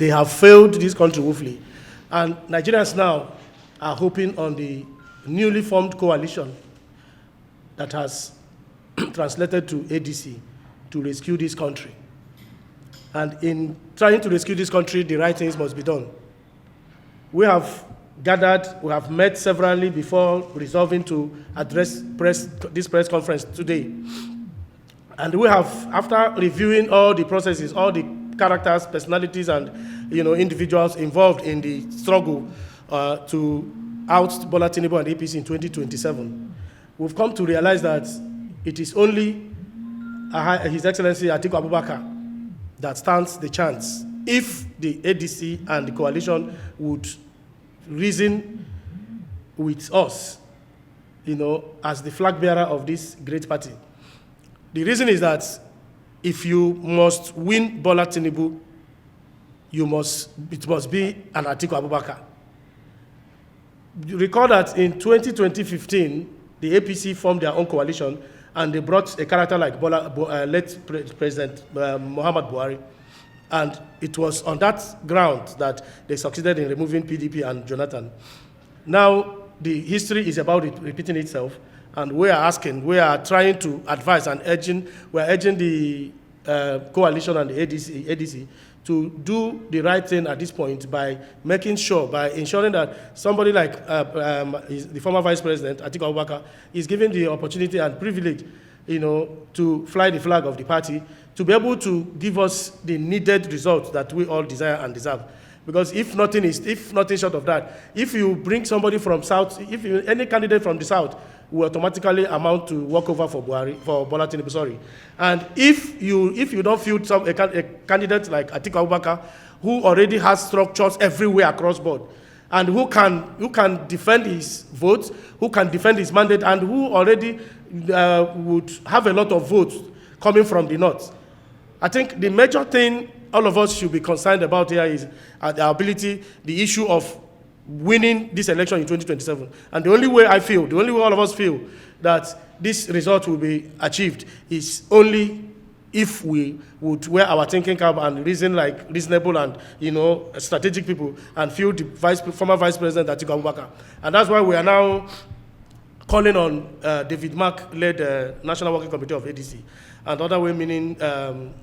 they have failed this country woefully. And Nigerians now are hoping on the newly formed coalition that has translated to ADC to rescue this country. And in trying to rescue this country, the right things must be done. We have gathered, we have met severally before resolving to address this press conference today. And we have, after reviewing all the processes, all the characters, personalities, and individuals involved in the struggle to oust Bola Tinubu and APC in 2027, we've come to realize that it is only His Excellency Atiku Abubakar that stands the chance if the ADC and the coalition would reason with us, as the flag bearer of this great party. The reason is that if you must win Bola Tinubu, it must be an Atiku Abubakar. You recall that in 2015, the APC formed their own coalition, and they brought a character like late President Muhammad Buhari. And it was on that ground that they succeeded in removing PDP and Jonathan. Now, the history is about repeating itself, and we are trying to advise and we're urging the coalition and the ADC to do the right thing at this point by ensuring that somebody like the former Vice President, Atiku Abubakar, is given the opportunity and privilege, to fly the flag of the party, to be able to give us the needed results that we all desire and deserve. Because if nothing short of that, if you bring somebody from South, any candidate from the South will automatically amount to walkover for Bola Tinubu, sorry. And if you don't field a candidate like Atiku Abubakar, who already has structures everywhere across board, and who can defend his votes, who can defend his mandate, and who already would have a lot of votes coming from the North, I think the major thing all of us should be concerned about here is the issue of winning this election in 2027. And the only way all of us feel that this result will be achieved is only if we would wear our thinking cap and reason like reasonable and strategic people and feel the former Vice President Atiku Abubakar. And that's why we are now calling on David Mark-led National Working Committee of ADC and other well-meaning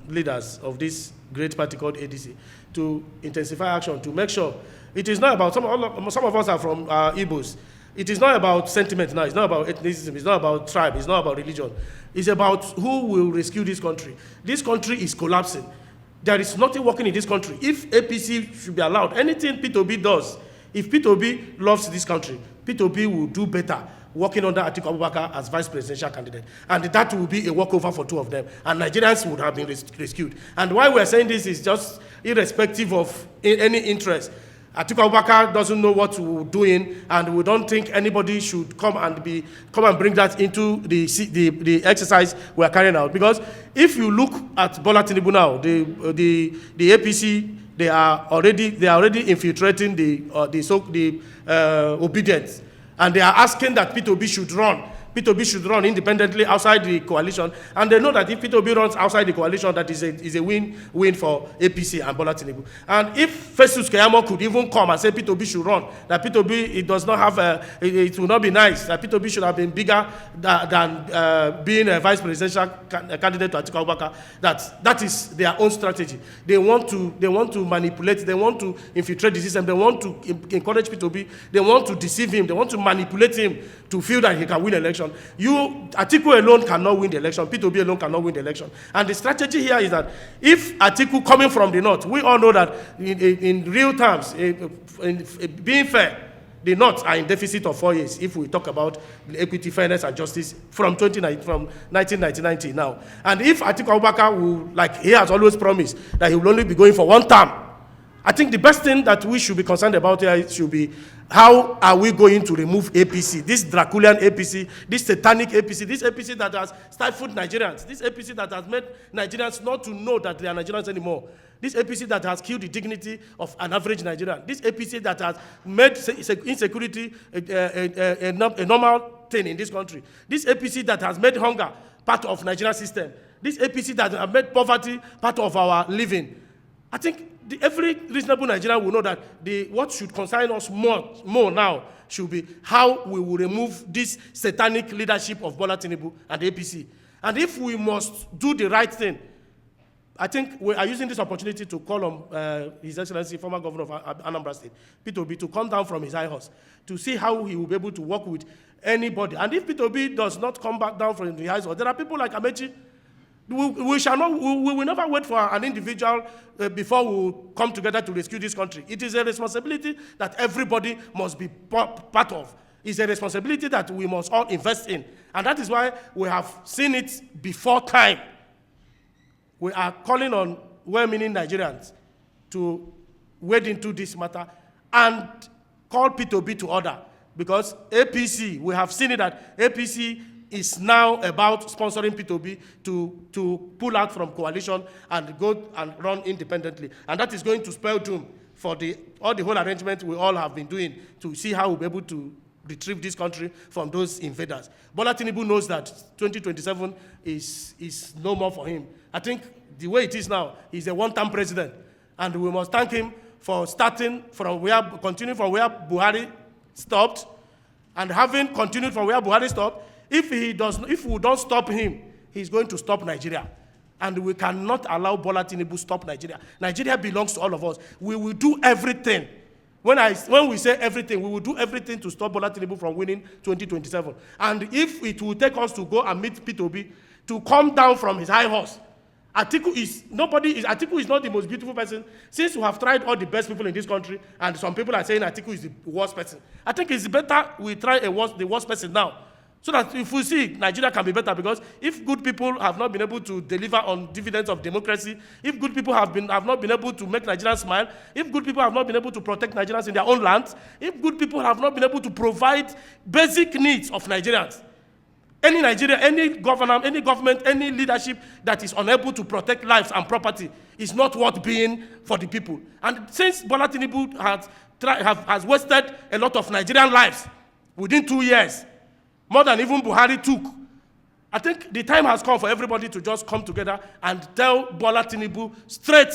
leaders of this great party called ADC to intensify action to make sure it is not about some of us are from Igbos. It is not about sentiment now. It's not about ethnicism. It's not about tribe. It's not about religion. It's about who will rescue this country. This country is collapsing. There is nothing working in this country. If APC should be allowed, anything P2B does, if P2B loves this country, P2B will do better working under Atiku Abubakar as vice presidential candidate. And that will be a walkover for two of them. And Nigerians would have been rescued. And why we're saying this is just irrespective of any interest. Atiku Abubakar doesn't know what we're doing, and we don't think anybody should come and bring that into the exercise we're carrying out. Because if you look at Bola Tinubu now, the APC, they are already infiltrating the obedience, and they are asking that P2B should run. P2B should run independently outside the coalition, and they know that if P2B runs outside the coalition, that is a win for APC and Bola Tinubu. And if Festus Keyamo could even come and say P2B should run, that P2B it will not be nice, that P2B should have been bigger than being a vice presidential candidate to Atiku Abubakar, that is their own strategy. They want to manipulate, they want to infiltrate the system, they want to encourage P2B, they want to deceive him, they want to manipulate him to feel that he can win election. Atiku alone cannot win the election. P2B alone cannot win the election. And the strategy here is that if Atiku coming from the North, we all know that in real terms, being fair, the North are in deficit of 4 years if we talk about equity, fairness, and justice from 1999 till now. And if Atiku Abubakar will, like he has always promised, that he will only be going for one term, I think the best thing that we should be concerned about here should be how are we going to remove APC, this Draculian APC, this satanic APC, this APC that has stifled Nigerians, this APC that has made Nigerians not to know that they are Nigerians anymore, this APC that has killed the dignity of an average Nigerian, this APC that has made insecurity a normal thing in this country, this APC that has made hunger part of Nigerian system, this APC that has made poverty part of our living. I think every reasonable Nigerian will know that what should concern us more now should be how we will remove this satanic leadership of Bola Tinubu and the APC. And if we must do the right thing, I think we are using this opportunity to call on His Excellency, former governor of Anambra State, Peter Obi, to come down from his high horse to see how he will be able to work with anybody. And if Peter Obi does not come back down from the high horse, there are people like Amechi. We will never wait for an individual before we come together to rescue this country. It is a responsibility that everybody must be part of. It's a responsibility that we must all invest in. And that is why we have seen it before time. We are calling on well-meaning Nigerians to wade into this matter and call P2B to order. Because APC, we have seen it that APC is now about sponsoring P2B to pull out from coalition and go and run independently. And that is going to spell doom for all the whole arrangement we all have been doing to see how we'll be able to retrieve this country from those invaders. Bola Tinubu knows that 2027 is no more for him. I think the way it is now, he's a one-term president. And we must thank him for continuing from where Buhari stopped, and having continued from where Buhari stopped. If we don't stop him, he's going to stop Nigeria. And we cannot allow Bola Tinubu to stop Nigeria. Nigeria belongs to all of us. We will do everything. When we say everything, we will do everything to stop Bola Tinubu from winning 2027. And if it will take us to go and meet P2B to come down from his high horse, Atiku is not the most beautiful person. Since we have tried all the best people in this country, and some people are saying Atiku is the worst person, I think it's better we try the worst person now. So that if we see Nigeria can be better, because if good people have not been able to deliver on dividends of democracy, if good people have not been able to make Nigerians smile, if good people have not been able to protect Nigerians in their own lands, if good people have not been able to provide basic needs of Nigerians, any government, any leadership that is unable to protect lives and property is not worth being for the people. And since Bola Tinubu has wasted a lot of Nigerian lives within 2 years, more than even Buhari took, I think the time has come for everybody to just come together and tell Bola Tinubu straight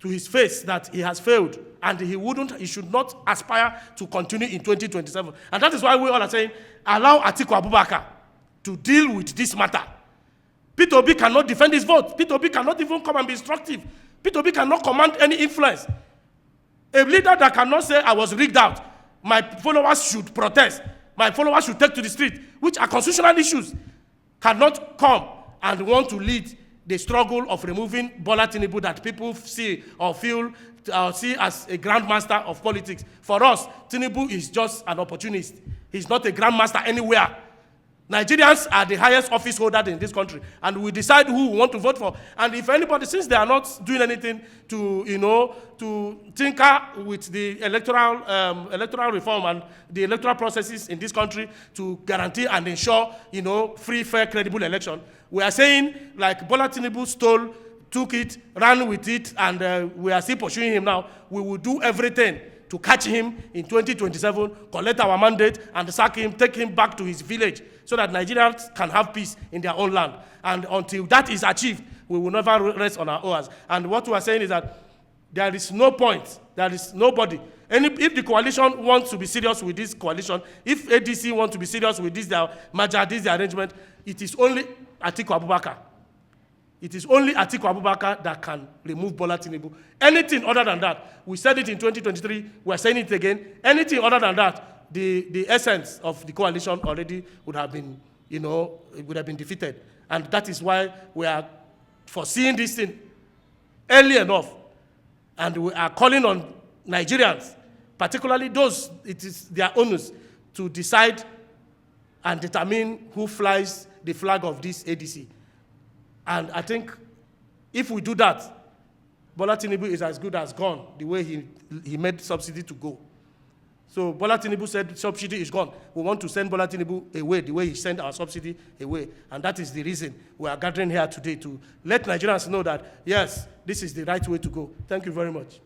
to his face that he has failed and he should not aspire to continue in 2027. And that is why we all are saying, allow Atiku Abubakar to deal with this matter. P2B cannot defend his vote. P2B cannot even come and be instructive. P2B cannot command any influence. A leader that cannot say, I was rigged out, my followers should protest, my followers should take to the street, which are constitutional issues, cannot come and want to lead the struggle of removing Bola Tinubu that people see or see as a grandmaster of politics. For us, Tinubu is just an opportunist. He's not a grandmaster anywhere. Nigerians are the highest office holder in this country, and we decide who we want to vote for. And if anybody, since they are not doing anything to tinker with the electoral reform and the electoral processes in this country to guarantee and ensure, free, fair, credible election, we are saying, like Bola Tinubu took it, ran with it, and we are still pursuing him now. We will do everything to catch him in 2027, collect our mandate, and sack him, take him back to his village, so that Nigerians can have peace in their own land. And until that is achieved, we will never rest on our oars. And what we are saying is that there is no point, there is nobody. If the coalition wants to be serious with this coalition, if ADC wants to be serious with this their merger, this their arrangement, it is only Atiku Abubakar. It is only Atiku Abubakar that can remove Bola Tinubu. Anything other than that, we said it in 2023, we are saying it again, anything other than that, the essence of the coalition already would have been, it would have been defeated. And that is why we are foreseeing this thing early enough. And we are calling on Nigerians, particularly those, it is their onus, to decide and determine who flies the flag of this ADC. And I think if we do that, Bola Tinubu is as good as gone, the way he made subsidy to go. So Bola Tinubu said subsidy is gone. We want to send Bola Tinubu away the way he sent our subsidy away. And that is the reason we are gathering here today, to let Nigerians know that, yes, this is the right way to go. Thank you very much.